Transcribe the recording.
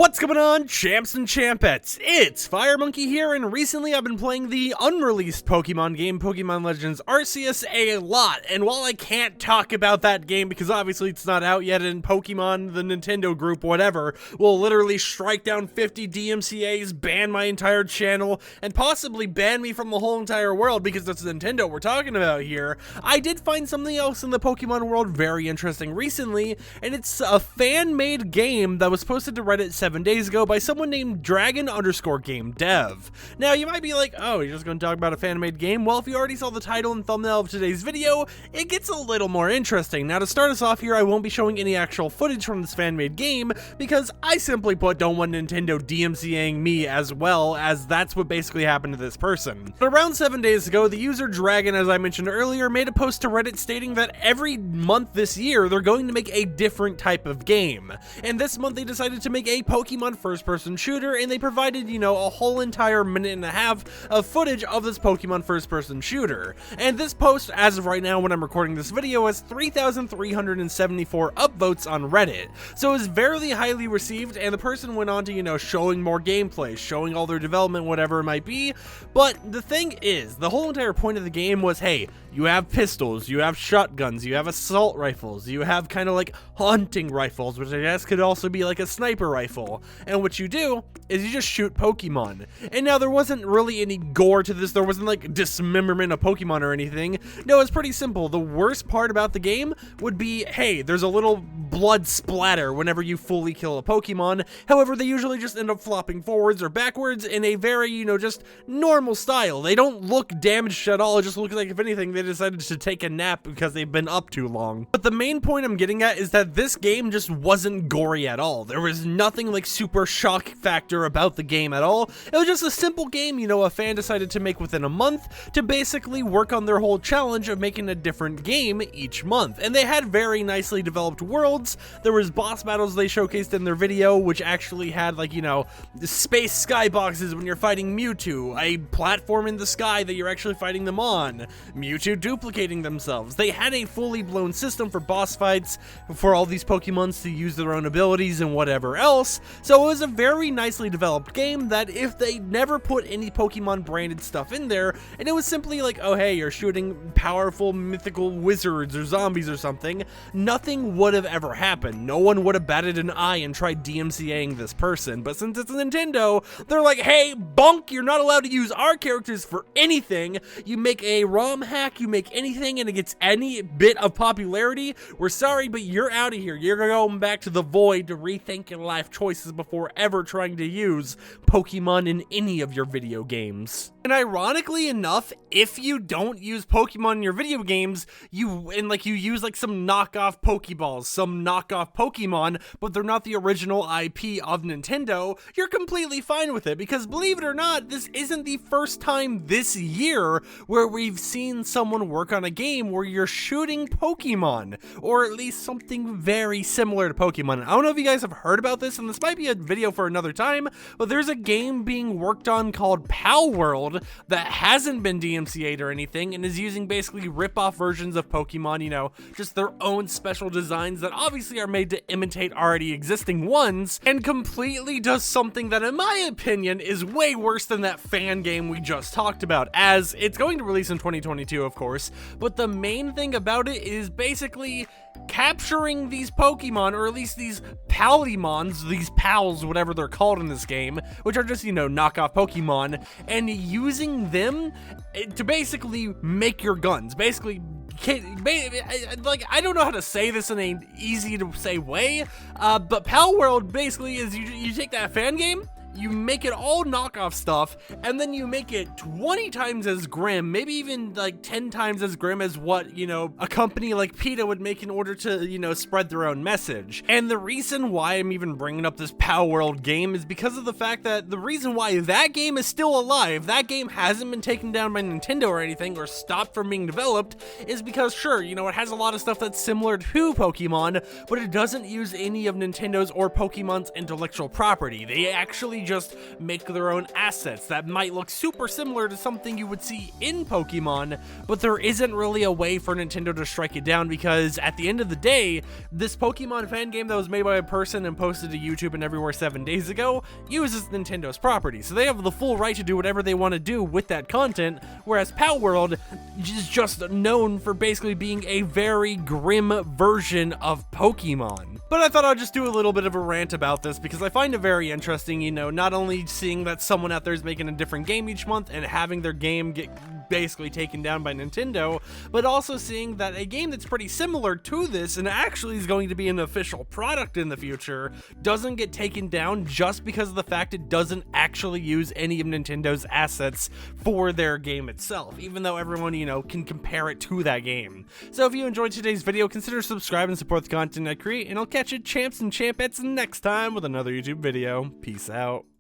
What's going on, champs and champettes? It's FireMonkey here, and recently I've been playing the unreleased Pokemon game, Pokemon Legends Arceus, a lot. And while I can't talk about that game because obviously it's not out yet, and Pokemon, the Nintendo group, whatever, will literally strike down 50 DMCAs, ban my entire channel, and possibly ban me from the whole entire world because it's Nintendo we're talking about here, I did find something else in the Pokemon world very interesting recently, and it's a fan-made game that was posted to Reddit 7 days ago by someone named Dragon_Game_Dev. Now, you might be like, oh, you're just going to talk about a fan-made game? Well, if you already saw the title and thumbnail of today's video, it gets a little more interesting. Now, to start us off here, I won't be showing any actual footage from this fan-made game because I simply put don't want Nintendo DMCAing me as well, as that's what basically happened to this person. But around 7 days ago, the user Dragon, as I mentioned earlier, made a post to Reddit stating that every month this year, they're going to make a different type of game. And this month, they decided to make a Pokemon first-person shooter, and they provided, you know, a whole entire minute and a half of footage of this Pokemon first-person shooter. And this post, as of right now when I'm recording this video, has 3,374 upvotes on Reddit. So it was very highly received, and the person went on to, you know, showing more gameplay, showing all their development, whatever it might be. But the thing is, the whole entire point of the game was, hey, you have pistols, you have shotguns, you have assault rifles, you have kind of like hunting rifles, which I guess could also be like a sniper rifle. And what you do is you just shoot Pokemon. And now there wasn't really any gore to this, there wasn't like dismemberment of Pokemon or anything. No, it's pretty simple. The worst part about the game would be, hey, there's a little blood splatter whenever you fully kill a Pokemon. However, they usually just end up flopping forwards or backwards in a very, you know, just normal style. They don't look damaged at all. It just looks like, if anything, they decided to take a nap because they've been up too long. But the main point I'm getting at is that this game just wasn't gory at all. There was nothing like super shock factor about the game at all. It was just a simple game, you know, a fan decided to make within a month to basically work on their whole challenge of making a different game each month. And they had very nicely developed worlds. There was boss battles they showcased in their video, which actually had, like, you know, space skyboxes when you're fighting Mewtwo, a platform in the sky that you're actually fighting them on, Mewtwo duplicating themselves. They had a fully blown system for boss fights for all these Pokemons to use their own abilities and whatever else. So it was a very nicely developed game that if they never put any Pokemon branded stuff in there, and it was simply like, oh hey, you're shooting powerful mythical wizards or zombies or something, nothing would have ever happened. No one would have batted an eye and tried DMCAing this person. But since it's Nintendo, they're like, hey, bonk, you're not allowed to use our characters for anything. You make a ROM hack, you make anything, and it gets any bit of popularity, we're sorry, but you're out of here. You're going back to the void to rethink your life choices before ever trying to use Pokemon in any of your video games. And ironically enough, if you don't use Pokemon in your video games, you use like some knockoff Pokeballs, some knockoff Pokemon, but they're not the original IP of Nintendo, you're completely fine with it, because believe it or not, this isn't the first time this year where we've seen someone work on a game where you're shooting Pokemon, or at least something very similar to Pokemon. I don't know if you guys have heard about this, and this might be a video for another time, but there's a game being worked on called Palworld that hasn't been DMCA'd or anything, and is using basically rip-off versions of Pokemon, you know, just their own special designs that obviously are made to imitate already existing ones, and completely does something that, in my opinion, is way worse than that fan game we just talked about, as it's going to release in 2022, of course, but the main thing about it is basically capturing these Pokemon, or at least these Palmons, these pals, whatever they're called in this game, which are just, you know, knockoff Pokemon, and using them to basically make your guns. Basically, like, I don't know how to say this in an easy to say way, but Palworld basically is you take that fan game, you make it all knockoff stuff, and then you make it 20 times as grim, maybe even like 10 times as grim as what, you know, a company like PETA would make in order to, you know, spread their own message. And the reason why I'm even bringing up this Palworld game is because of the fact that the reason why that game is still alive, that game hasn't been taken down by Nintendo or anything, or stopped from being developed, is because, sure, you know, it has a lot of stuff that's similar to Pokemon, but it doesn't use any of Nintendo's or Pokemon's intellectual property. They actually basically just make their own assets that might look super similar to something you would see in Pokemon, but there isn't really a way for Nintendo to strike it down, because at the end of the day, this Pokemon fan game that was made by a person and posted to YouTube and everywhere 7 days ago uses Nintendo's property, so they have the full right to do whatever they want to do with that content, whereas Palworld is just known for basically being a very grim version of Pokemon. But I thought I'd just do a little bit of a rant about this because I find it very interesting, you know, not only seeing that someone out there is making a different game each month and having their game get basically taken down by Nintendo, but also seeing that a game that's pretty similar to this and actually is going to be an official product in the future doesn't get taken down just because of the fact it doesn't actually use any of Nintendo's assets for their game itself, even though everyone, you know, can compare it to that game. So if you enjoyed today's video, consider subscribing and support the content I create, and I'll catch you champs and champettes next time with another YouTube video. Peace out.